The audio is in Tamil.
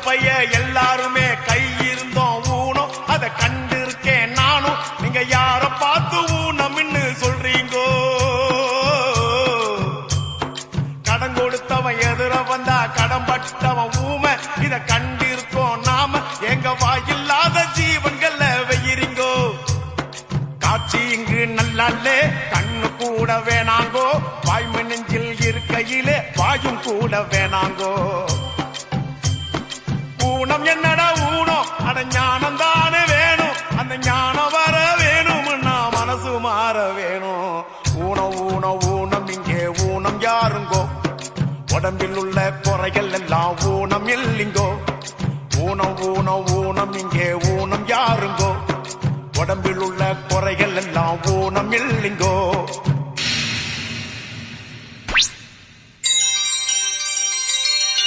பைய எல்லாருமே கை இருந்தோம் ஊனம் அதை கண்டு இருக்கேன் நானும். நீங்க யார பார்த்து ஊனம்னு சொல்றீங்கோ? கடன் கொடுத்தவன் எதிர வந்தா கடன் பட்டவன் ஊமை இத கண்டு இருக்கோம் நாம. எங்க வாயில்லாத ஜீவன்கள வெயிறீங்கோ. காட்சி இங்கு நல்லாலே கண்ணு கூட வேணாங்கோ. வாய்மை நெஞ்சில் இருக்கையிலே வாயும் கூட வேணாங்கோ. ஊனம் என்னடா ஊனம்? அட ஞானம் தானே வேணும். அந்த ஞானம் வர வேணும்னா மனசு மாற வேணும். ஊனம் ஊனம் ஊனம் இங்கே ஊனம் யாருங்கோ? உடம்பில் உள்ள குறைகள் எல்லாம் ஊனம் இல்லிங்கோ. ஊனம் ஊனம் ஊனம் இங்கே ஊனம் யாருங்கோ? உடம்பில் உள்ள குறைகள் எல்லாம் ஊனம் இல்லிங்கோ.